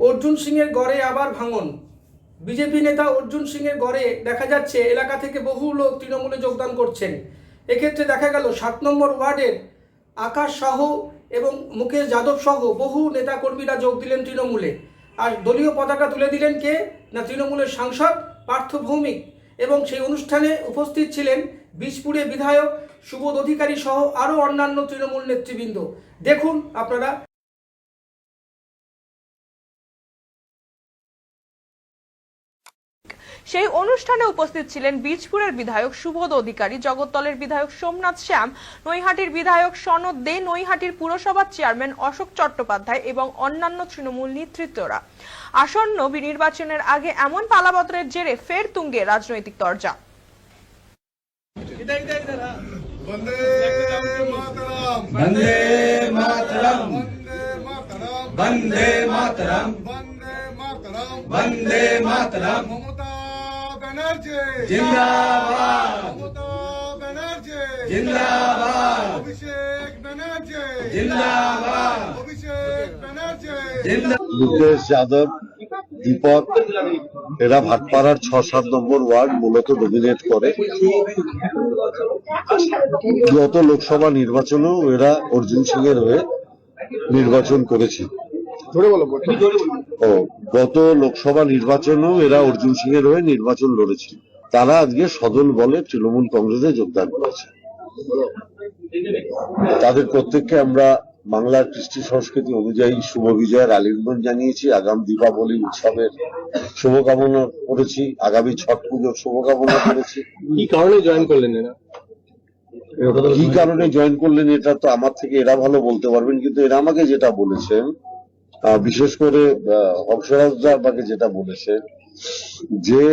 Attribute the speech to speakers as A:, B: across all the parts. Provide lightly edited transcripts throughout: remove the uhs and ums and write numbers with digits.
A: অর্জুন সিংয়ের গড়ে আবার ভাঙন। বিজেপি নেতা অর্জুন সিংয়ের গড়ে দেখা যাচ্ছে এলাকা থেকে বহু লোক তৃণমূলে যোগদান করছেন। এক্ষেত্রে দেখা গেল 7 নম্বর ওয়ার্ডের আকাশ সাহ এবং মুকেশ যাদব সহ বহু নেতাকর্মীরা যোগ দিলেন তৃণমূলে। আর দলীয় পতাকা তুলে দিলেন কে না, তৃণমূলের সাংসদ পার্থ ভৌমিক। এবং সেই অনুষ্ঠানে উপস্থিত ছিলেন বীজপুরের বিধায়ক সুবোধ অধিকারী সহ আরও অন্যান্য তৃণমূল নেতৃবৃন্দ। দেখুন আপনারা।
B: সেই অনুষ্ঠানে উপস্থিত ছিলেন বীজপুরের বিধায়ক সুবোধ অধিকারী, জগদ্দলের বিধায়ক সোমনাথ শ্যাম, নৈহাটির বিধায়ক সনদ দে, নৈহাটির পুরসভার চেয়ারম্যান অশোক চট্টোপাধ্যায় এবং অন্যান্য তৃণমূল নেতৃত্বরা। আসন্ন নির্বাচনের আগে এমন পালাবদলের জেরে ফের তুঙ্গে রাজনৈতিক তরজা।
C: বন্দে মাতরম, বন্দে মাতরম, বন্দে মাতরম।
D: মমতা ব্যানার্জি
C: জিন্দাবাদ,
D: মমতা ব্যানার্জি
C: জিন্দাবাদ,
D: অভিষেক ব্যানার্জি
C: জিন্দাবাদ,
D: অভিষেক ব্যানার্জি
C: জিন্দাবাদ।
E: মুকেশ যাদব, দীপক, এরা ভাটপাড়ার 6-7 নম্বর ওয়ার্ড মূলত ডমিনেট করে। গত লোকসভা নির্বাচনেও এরা অর্জুন সিং এর হয়ে নির্বাচন করেছে। গত লোকসভা নির্বাচনেও এরা অর্জুন সিং এর হয়ে নির্বাচন লড়েছে। তারা আজকে সদল বলে তৃণমূল কংগ্রেসে যোগদান করেছে। তাদের প্রত্যেককে আমরা বাংলার কৃষ্টি সংস্কৃতি অনুযায়ী শুভ বিজয়ের আলিঙ্গন জানিয়েছি, আগামী দীপাবলি উৎসবের শুভকামনা করেছি, আগামী ছট পুজোর শুভকামনা করেছি।
F: কি কারণে জয়েন করলেন এরা?
E: কি কারণে জয়েন করলেন এটা তো আমার থেকে এরা ভালো বলতে পারবেন, কিন্তু এরা আমাকে যেটা বলেছেন, বিশেষ করে হংসরাজদা আমাকে যেটা বলেছেন যে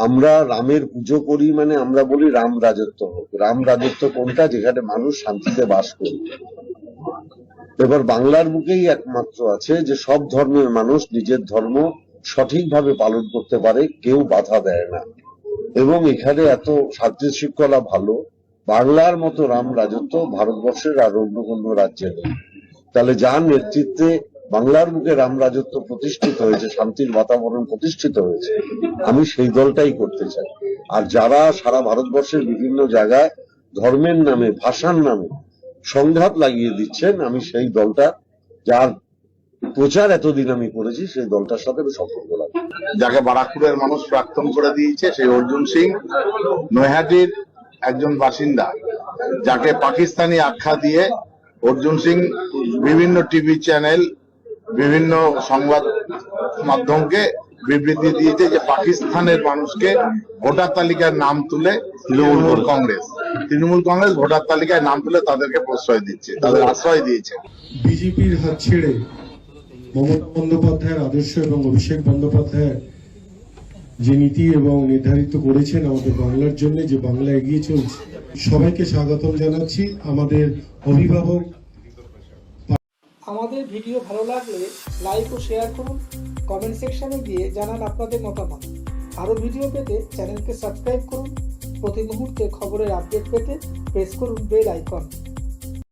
E: আমরা রামের পুজো করি, মানে আমরা বলি রাম রাজত্ব হোক। রাম রাজত্ব কোনটা? যেখানে মানুষ শান্তিতে বাস করবে। এবার বাংলার বুকেই একমাত্র আছে যে সব ধর্মের মানুষ নিজের ধর্ম সঠিকভাবে পালন করতে পারে, কেউ বাধা দেয় না। এবং এখানে এত শান্তি শৃঙ্খলা ভালো, বাংলার মতো রাম রাজত্ব ভারতবর্ষের আর অন্য কোনো রাজ্যে নেই। তাহলে যার নেতৃত্বে বাংলার বুকে রাম রাজত্ব প্রতিষ্ঠিত হয়েছে, শান্তির বাতাবরণ প্রতিষ্ঠিত হয়েছে, আমি সেই দলটাই করতে চাই। আর যারা সারা ভারতবর্ষের বিভিন্ন জায়গায় ধর্মের নামে, ভাষার নামে সংঘাত লাগিয়ে দিচ্ছেন, আমি সেই দলটা, যার প্রচার এতদিন আমি করেছি, সেই দলটার সাথে আমি সম্পর্ক রাখবো।
D: যাকে বারাকপুরের মানুষ প্রাক্তন করে দিয়েছে সেই অর্জুন সিং, নৈহাটির একজন বাসিন্দা, যাকে পাকিস্তানি আখ্যা দিয়ে অর্জুন সিং বিভিন্ন টিভি চ্যানেল, বিভিন্ন সংবাদ মাধ্যমকে বিবৃতি দিয়েছে যে পাকিস্তানের মানুষকে ভোটার তালিকায় নাম তুলে তৃণমূল কংগ্রেস ভোটার তালিকায় নাম তুলে তাদেরকে প্রশ্রয় দিচ্ছে, তাদের আশ্রয় দিয়েছে।
G: বিজেপির হাত ছেড়ে মমতা বন্দ্যোপাধ্যায়ের আদর্শ এবং অভিষেক বন্দ্যোপাধ্যায় যে নীতি এবং নির্ধারিত করেছেন আমাদের বাংলার জন্য, যে বাংলা এগিয়ে চলছে, সবাইকে স্বাগতম জানাচ্ছি। আমাদের অভিভাবক।
A: আমাদের ভিডিও ভালো লাগলে লাইক ও শেয়ার করুন, কমেন্ট সেকশনে গিয়ে জানান আপনাদের মতামত। আরও ভিডিও পেতে চ্যানেলকে সাবস্ক্রাইব করুন। প্রতি মুহূর্তে খবরের আপডেট পেতে প্রেস করুন বেল আইকন।